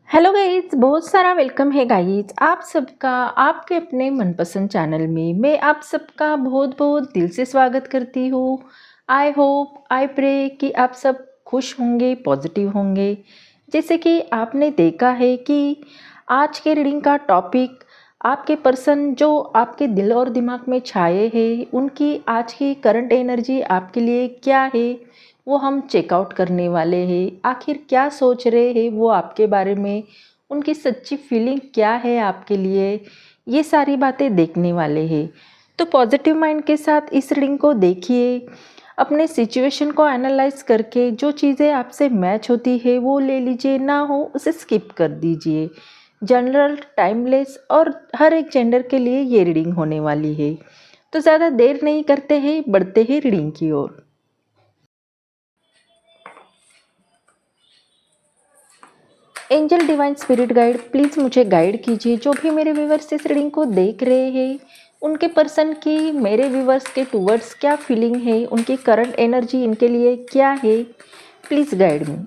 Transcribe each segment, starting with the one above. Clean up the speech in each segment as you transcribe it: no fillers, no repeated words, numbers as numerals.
Hello guys, बहुत सारा welcome है गाइस आप सबका आपके अपने मनपसंद चैनल में। मैं आप सबका बहुत बहुत दिल से स्वागत करती हूँ। आई होप आई प्रे कि आप सब खुश होंगे, पॉजिटिव होंगे। जैसे कि आपने देखा है कि आज के रीडिंग का टॉपिक आपके पर्सन जो आपके दिल और दिमाग में छाए हैं, उनकी आज की करंट एनर्जी आपके लिए क्या है वो हम चेकआउट करने वाले हैं। आखिर क्या सोच रहे हैं वो आपके बारे में, उनकी सच्ची फीलिंग क्या है आपके लिए, ये सारी बातें देखने वाले हैं। तो पॉजिटिव माइंड के साथ इस रीडिंग को देखिए। अपने सिचुएशन को एनालाइज करके जो चीज़ें आपसे मैच होती है वो ले लीजिए, ना हो उसे स्किप कर दीजिए। जनरल, टाइमलेस और हर एक जेंडर के लिए ये रीडिंग होने वाली है। तो ज़्यादा देर नहीं करते हैं, बढ़ते हैं रीडिंग की ओर। Angel divine spirit guide, please मुझे गाइड कीजिए। जो भी मेरे व्यूवर्स इस रीडिंग को देख रहे हैं, उनके पर्सन की मेरे व्यूवर्स के टूवर्ड्स क्या फीलिंग है, उनकी करंट एनर्जी इनके लिए क्या है, प्लीज़ गाइड मी।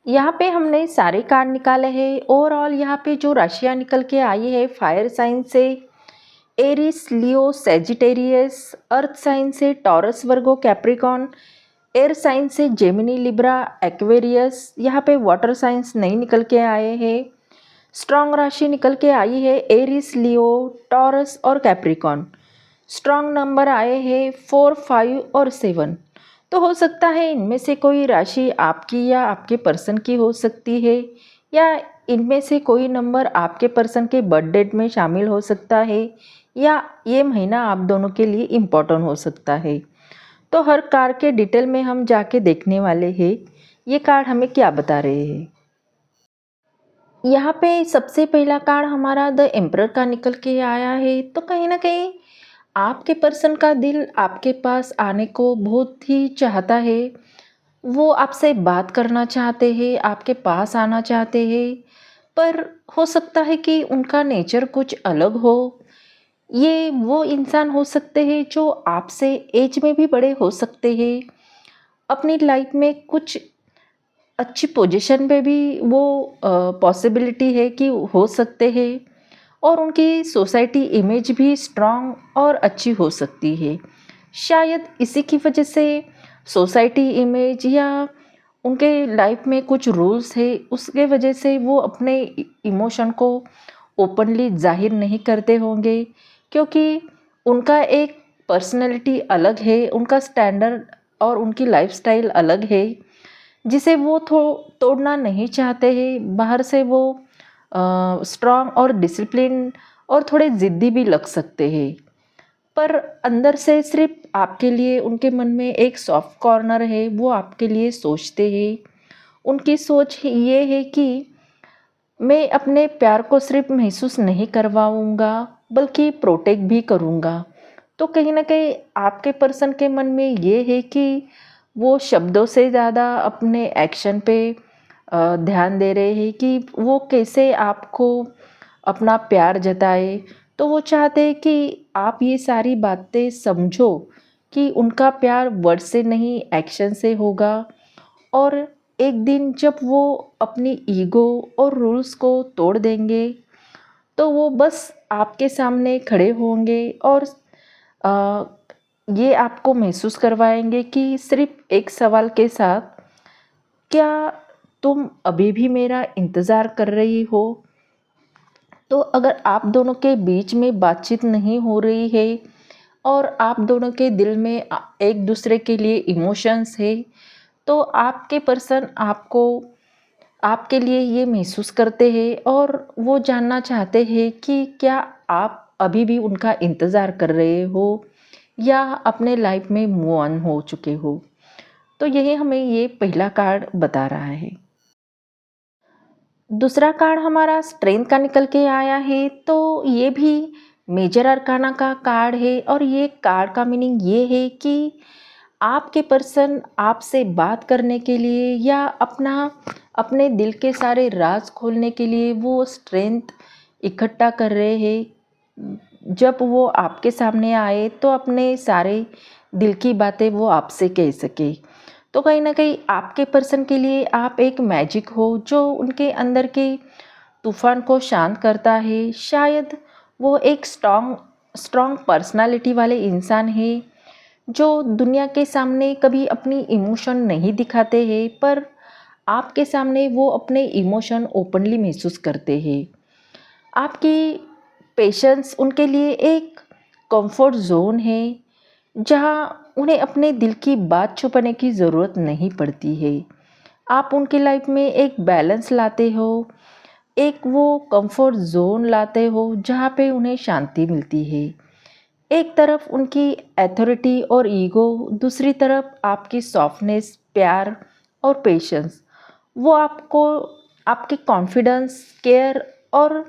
यहाँ पे हमने सारे कार्ड निकाले हैं। ओवरऑल यहाँ पे जो राशियाँ निकल के आई है, फायर साइन से एरिस, लियो, सेजिटेरियस, अर्थ साइन से टॉरस, वर्गो, कैप्रिकॉन, एयर साइन से जेमिनी, लिब्रा, एक्वेरियस। यहाँ पे वाटर साइंस नहीं निकल के आए हैं। स्ट्रॉन्ग राशि निकल के आई है एरिस, लियो, टॉरस और कैप्रिकॉन। स्ट्रॉन्ग नंबर आए हैं 4, 5 और 7। तो हो सकता है इनमें से कोई राशि आपकी या आपके पर्सन की हो सकती है, या इनमें से कोई नंबर आपके पर्सन के बर्थ डेट में शामिल हो सकता है, या ये महीना आप दोनों के लिए इम्पोर्टेंट हो सकता है। तो हर कार्ड के डिटेल में हम जाके देखने वाले हैं ये कार्ड हमें क्या बता रहे हैं। यहाँ पे सबसे पहला कार्ड हमारा द एम्परर का निकल के आया है। तो कहीं ना कहीं आपके पर्सन का दिल आपके पास आने को बहुत ही चाहता है। वो आपसे बात करना चाहते हैं, आपके पास आना चाहते हैं, पर हो सकता है कि उनका नेचर कुछ अलग हो। ये वो इंसान हो सकते हैं जो आपसे एज में भी बड़े हो सकते हैं, अपनी लाइफ में कुछ अच्छी पोजीशन पे भी वो पॉसिबिलिटी है कि हो सकते हैं, और उनकी सोसाइटी इमेज भी स्ट्रांग और अच्छी हो सकती है। शायद इसी की वजह से सोसाइटी इमेज या उनके लाइफ में कुछ रूल्स है, उसके वजह से वो अपने इमोशन को ओपनली जाहिर नहीं करते होंगे, क्योंकि उनका एक पर्सनैलिटी अलग है, उनका स्टैंडर्ड और उनकी लाइफस्टाइल अलग है, जिसे वो तोड़ना नहीं चाहते हैं। बाहर से वो स्ट्रांग और डिसिप्लिन और थोड़े ज़िद्दी भी लग सकते हैं, पर अंदर से सिर्फ आपके लिए उनके मन में एक सॉफ्ट कॉर्नर है, वो आपके लिए सोचते हैं। उनकी सोच ये है कि मैं अपने प्यार को सिर्फ महसूस नहीं करवाऊँगा, बल्कि प्रोटेक्ट भी करूँगा। तो कहीं न कहीं आपके पर्सन के मन में ये है कि वो शब्दों से ज़्यादा अपने एक्शन पे ध्यान दे रहे हैं कि वो कैसे आपको अपना प्यार जताए। तो वो चाहते हैं कि आप ये सारी बातें समझो कि उनका प्यार वर्ड से नहीं, एक्शन से होगा। और एक दिन जब वो अपनी ईगो और रूल्स को तोड़ देंगे, तो वो बस आपके सामने खड़े होंगे और आ, ये आपको महसूस करवाएंगे कि सिर्फ एक सवाल के साथ, क्या तुम अभी भी मेरा इंतज़ार कर रही हो। तो अगर आप दोनों के बीच में बातचीत नहीं हो रही है और आप दोनों के दिल में एक दूसरे के लिए इमोशंस है, तो आपके पर्सन आपको आपके लिए ये महसूस करते हैं और वो जानना चाहते हैं कि क्या आप अभी भी उनका इंतज़ार कर रहे हो या अपने लाइफ में मूव ऑन हो चुके हो। तो यही हमें ये पहला कार्ड बता रहा है। दूसरा कार्ड हमारा स्ट्रेंथ का निकल के आया है, तो ये भी मेजर अरकाना का कार्ड है और ये कार्ड का मीनिंग ये है कि आपके पर्सन आपसे बात करने के लिए या अपने दिल के सारे राज खोलने के लिए वो स्ट्रेंथ इकट्ठा कर रहे हैं। जब वो आपके सामने आए तो अपने सारे दिल की बातें वो आपसे कह सके। तो कहीं ना कहीं आपके पर्सन के लिए आप एक मैजिक हो जो उनके अंदर के तूफान को शांत करता है। शायद वो एक स्ट्रॉन्ग स्ट्रॉन्ग पर्सनालिटी वाले इंसान है जो दुनिया के सामने कभी अपनी इमोशन नहीं दिखाते हैं, पर आपके सामने वो अपने इमोशन ओपनली महसूस करते हैं। आपकी पेशेंस उनके लिए एक कंफर्ट जोन है जहाँ उन्हें अपने दिल की बात छुपाने की ज़रूरत नहीं पड़ती है। आप उनकी लाइफ में एक बैलेंस लाते हो, एक वो कंफर्ट जोन लाते हो जहाँ पे उन्हें शांति मिलती है। एक तरफ उनकी अथॉरिटी और ईगो, दूसरी तरफ आपकी सॉफ्टनेस, प्यार और पेशेंस। वो आपको आपके कॉन्फिडेंस, केयर और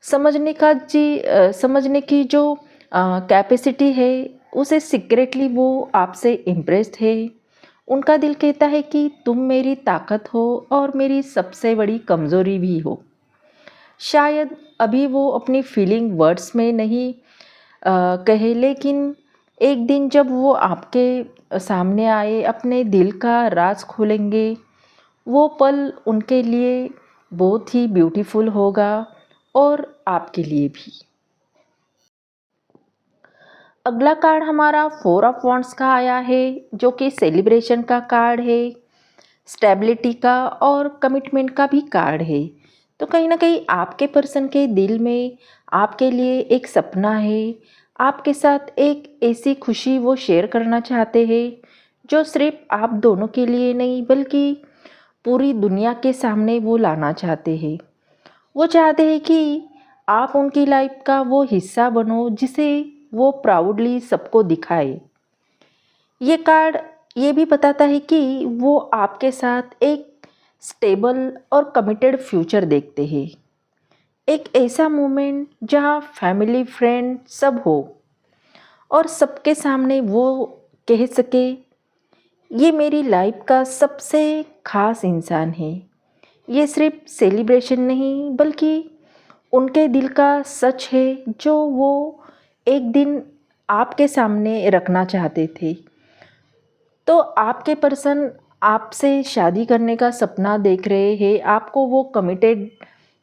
समझने की जो कैपेसिटी है, उसे सीक्रेटली वो आपसे इम्प्रेस्ड है। उनका दिल कहता है कि तुम मेरी ताकत हो और मेरी सबसे बड़ी कमज़ोरी भी हो। शायद अभी वो अपनी फीलिंग वर्ड्स में नहीं कहे, लेकिन एक दिन जब वो आपके सामने आए अपने दिल का राज खोलेंगे, वो पल उनके लिए बहुत ही ब्यूटीफुल होगा और आपके लिए भी। अगला कार्ड हमारा 4 ऑफ वॉन्ड्स का आया है जो कि सेलिब्रेशन का कार्ड है, स्टेबिलिटी का और कमिटमेंट का भी कार्ड है। तो कहीं ना कहीं आपके पर्सन के दिल में आपके लिए एक सपना है। आपके साथ एक ऐसी खुशी वो शेयर करना चाहते हैं जो सिर्फ आप दोनों के लिए नहीं बल्कि पूरी दुनिया के सामने वो लाना चाहते हैं। वो चाहते हैं कि आप उनकी लाइफ का वो हिस्सा बनो जिसे वो प्राउडली सबको दिखाए। ये कार्ड ये भी बताता है कि वो आपके साथ एक स्टेबल और कमिटेड फ्यूचर देखते हैं। एक ऐसा मोमेंट जहाँ फैमिली, फ्रेंड सब हो और सबके सामने वो कह सके, ये मेरी लाइफ का सबसे खास इंसान है। ये सिर्फ सेलिब्रेशन नहीं बल्कि उनके दिल का सच है जो वो एक दिन आपके सामने रखना चाहते थे। तो आपके पर्सन आपसे शादी करने का सपना देख रहे हैं, आपको वो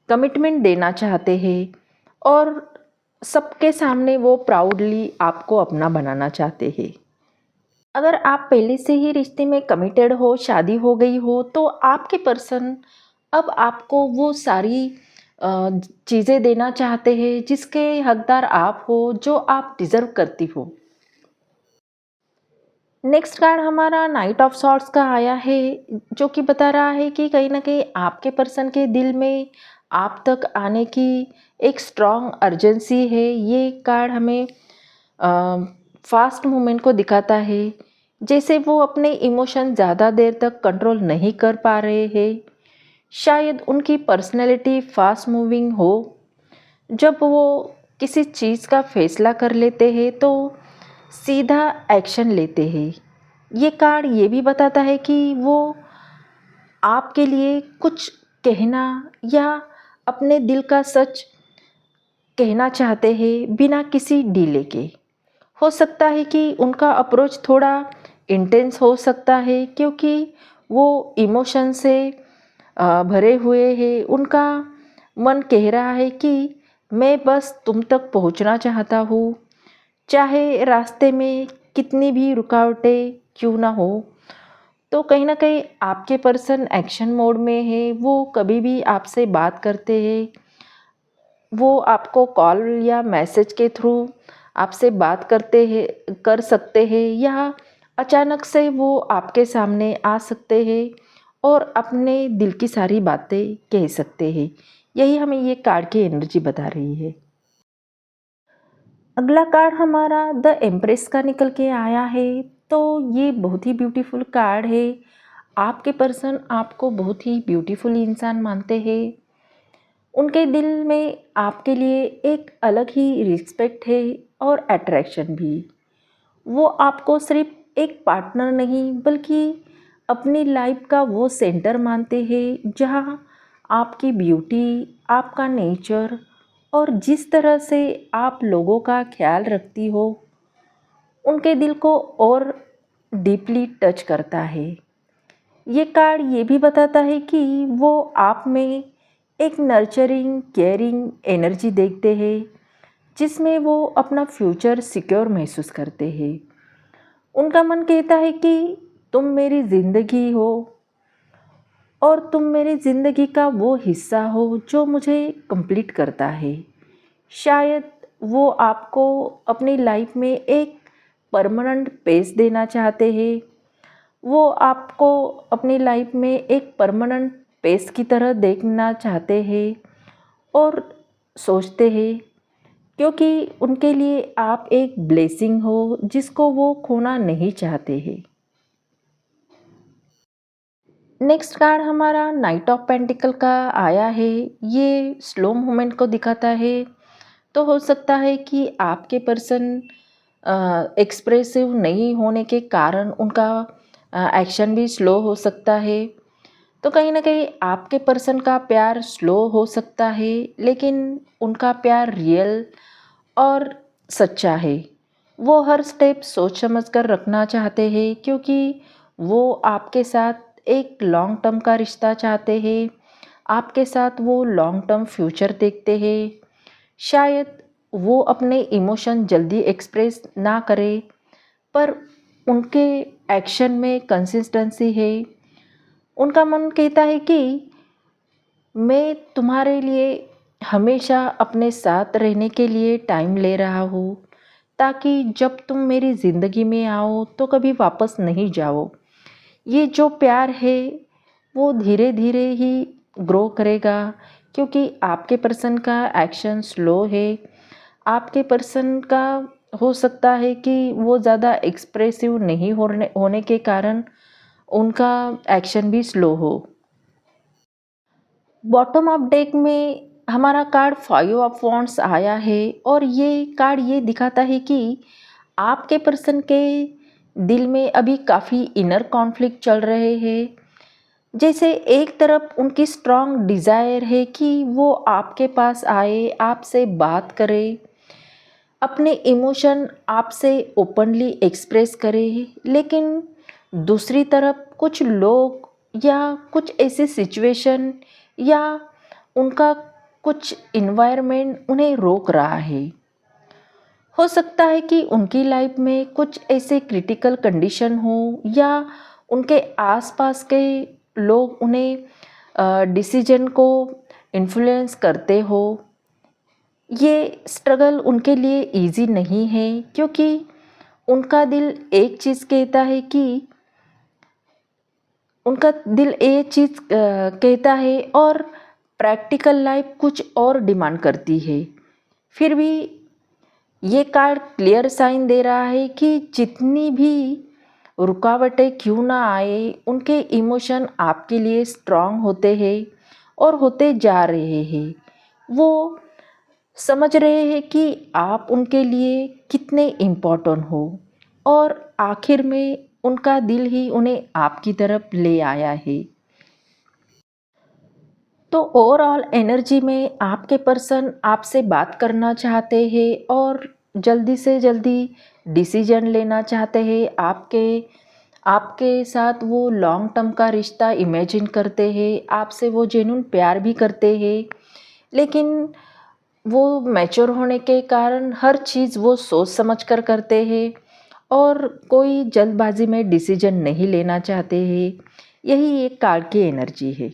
कमिटमेंट देना चाहते हैं और सबके सामने वो प्राउडली आपको अपना बनाना चाहते हैं। अगर आप पहले से ही रिश्ते में कमिटेड हो, शादी हो गई हो, तो आपके पर्सन अब आपको वो सारी चीज़ें देना चाहते हैं जिसके हकदार आप हो, जो आप डिज़र्व करती हो। नेक्स्ट कार्ड हमारा नाइट ऑफ सॉर्ड्स का आया है जो कि बता रहा है कि कहीं ना कहीं आपके पर्सन के दिल में आप तक आने की एक स्ट्रॉन्ग अर्जेंसी है। ये कार्ड हमें फास्ट मूवमेंट को दिखाता है, जैसे वो अपने इमोशन ज़्यादा देर तक कंट्रोल नहीं कर पा रहे हैं। शायद उनकी पर्सनैलिटी फास्ट मूविंग हो। जब वो किसी चीज़ का फैसला कर लेते हैं तो सीधा एक्शन लेते हैं। ये कार्ड ये भी बताता है कि वो आपके लिए कुछ कहना या अपने दिल का सच कहना चाहते हैं बिना किसी डीले के। हो सकता है कि उनका अप्रोच थोड़ा इंटेंस हो सकता है क्योंकि वो इमोशन से भरे हुए हैं। उनका मन कह रहा है कि मैं बस तुम तक पहुंचना चाहता हूँ, चाहे रास्ते में कितनी भी रुकावटें क्यों ना हो। तो कहीं ना कहीं आपके पर्सन एक्शन मोड में है। वो कभी भी आपसे बात करते हैं, वो आपको कॉल या मैसेज के थ्रू आपसे बात कर सकते हैं या अचानक से वो आपके सामने आ सकते हैं और अपने दिल की सारी बातें कह सकते हैं। यही हमें ये कार्ड की एनर्जी बता रही है। अगला कार्ड हमारा द एम्प्रेस का निकल के आया है। तो ये बहुत ही ब्यूटीफुल कार्ड है। आपके पर्सन आपको बहुत ही ब्यूटीफुल इंसान मानते हैं। उनके दिल में आपके लिए एक अलग ही रिस्पेक्ट है और अट्रैक्शन भी। वो आपको सिर्फ एक पार्टनर नहीं बल्कि अपनी लाइफ का वो सेंटर मानते हैं जहाँ आपकी ब्यूटी, आपका नेचर और जिस तरह से आप लोगों का ख्याल रखती हो, उनके दिल को और डीपली टच करता है। ये कार्ड ये भी बताता है कि वो आप में एक नर्चरिंग, केयरिंग एनर्जी देखते हैं जिसमें वो अपना फ्यूचर सिक्योर महसूस करते हैं। उनका मन कहता है कि तुम मेरी ज़िंदगी हो और तुम मेरी ज़िंदगी का वो हिस्सा हो जो मुझे कंप्लीट करता है। शायद वो आपको अपनी लाइफ में एक परमानेंट पेस देना चाहते हैं। वो आपको अपनी लाइफ में एक परमानेंट पेस की तरह देखना चाहते हैं और सोचते हैं, क्योंकि उनके लिए आप एक ब्लेसिंग हो जिसको वो खोना नहीं चाहते हैं। नेक्स्ट कार्ड हमारा नाइट ऑफ पेंटिकल का आया है। ये स्लो मूवमेंट को दिखाता है। तो हो सकता है कि आपके पर्सन एक्सप्रेसिव नहीं होने के कारण उनका एक्शन भी स्लो हो सकता है। तो कहीं ना कहीं आपके पर्सन का प्यार स्लो हो सकता है, लेकिन उनका प्यार रियल और सच्चा है। वो हर स्टेप सोच समझ कर रखना चाहते हैं, क्योंकि वो आपके साथ एक लॉन्ग टर्म का रिश्ता चाहते हैं। आपके साथ वो लॉन्ग टर्म फ्यूचर देखते हैं। शायद वो अपने इमोशन जल्दी एक्सप्रेस ना करे, पर उनके एक्शन में कंसिस्टेंसी है। उनका मन कहता है कि मैं तुम्हारे लिए हमेशा अपने साथ रहने के लिए टाइम ले रहा हूँ, ताकि जब तुम मेरी ज़िंदगी में आओ तो कभी वापस नहीं जाओ। ये जो प्यार है वो धीरे धीरे ही ग्रो करेगा, क्योंकि आपके पर्सन का एक्शन स्लो है। आपके पर्सन का हो सकता है कि वो ज़्यादा एक्सप्रेसिव नहीं होने के कारण उनका एक्शन भी स्लो हो। बॉटम ऑफ डेक में हमारा कार्ड 5 ऑफ वॉन्ड्स आया है और ये कार्ड ये दिखाता है कि आपके पर्सन के दिल में अभी काफ़ी इनर कॉन्फ्लिक्ट चल रहे हैं। जैसे एक तरफ उनकी स्ट्रॉन्ग डिज़ायर है कि वो आपके पास आए, आपसे बात करे, अपने इमोशन आपसे ओपनली एक्सप्रेस करे, लेकिन दूसरी तरफ कुछ लोग या कुछ ऐसे सिचुएशन या उनका कुछ इन्वायरमेंट उन्हें रोक रहा है। हो सकता है कि उनकी लाइफ में कुछ ऐसे क्रिटिकल कंडीशन हो या उनके आसपास के लोग उन्हें डिसीजन को इन्फ्लुएंस करते हो। ये स्ट्रगल उनके लिए इजी नहीं है, क्योंकि उनका दिल एक चीज़ कहता है कि उनका दिल एक चीज़ कहता है और प्रैक्टिकल लाइफ कुछ और डिमांड करती है। फिर भी ये कार्ड क्लियर साइन दे रहा है कि जितनी भी रुकावटें क्यों ना आए, उनके इमोशन आपके लिए स्ट्रांग होते हैं और होते जा रहे हैं। वो समझ रहे हैं कि आप उनके लिए कितने इम्पोर्टेंट हो और आखिर में उनका दिल ही उन्हें आपकी तरफ ले आया है। तो ओवरऑल एनर्जी में आपके पर्सन आपसे बात करना चाहते हैं और जल्दी से जल्दी डिसीजन लेना चाहते हैं। आपके आपके साथ वो लॉन्ग टर्म का रिश्ता इमेजिन करते हैं, आपसे वो जेन्युइन प्यार भी करते हैं, लेकिन वो मैच्योर होने के कारण हर चीज़ वो सोच समझ कर करते हैं और कोई जल्दबाजी में डिसीजन नहीं लेना चाहते हैं। यही एक कार्ड की एनर्जी है।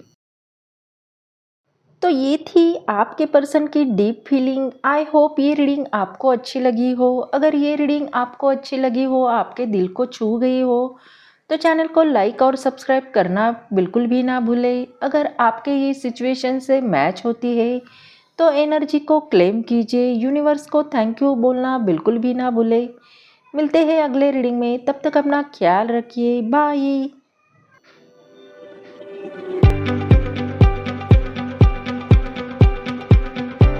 तो ये थी आपके पर्सन की डीप फीलिंग। आई होप ये रीडिंग आपको अच्छी लगी हो। अगर ये रीडिंग आपको अच्छी लगी हो, आपके दिल को छू गई हो, तो चैनल को लाइक और सब्सक्राइब करना बिल्कुल भी ना भूलें। अगर आपके ये सिचुएशन से मैच होती है तो एनर्जी को क्लेम कीजिए। यूनिवर्स को थैंक यू बोलना बिल्कुल भी ना भूलें। मिलते हैं अगले रीडिंग में, तब तक अपना ख्याल रखिए। बाय।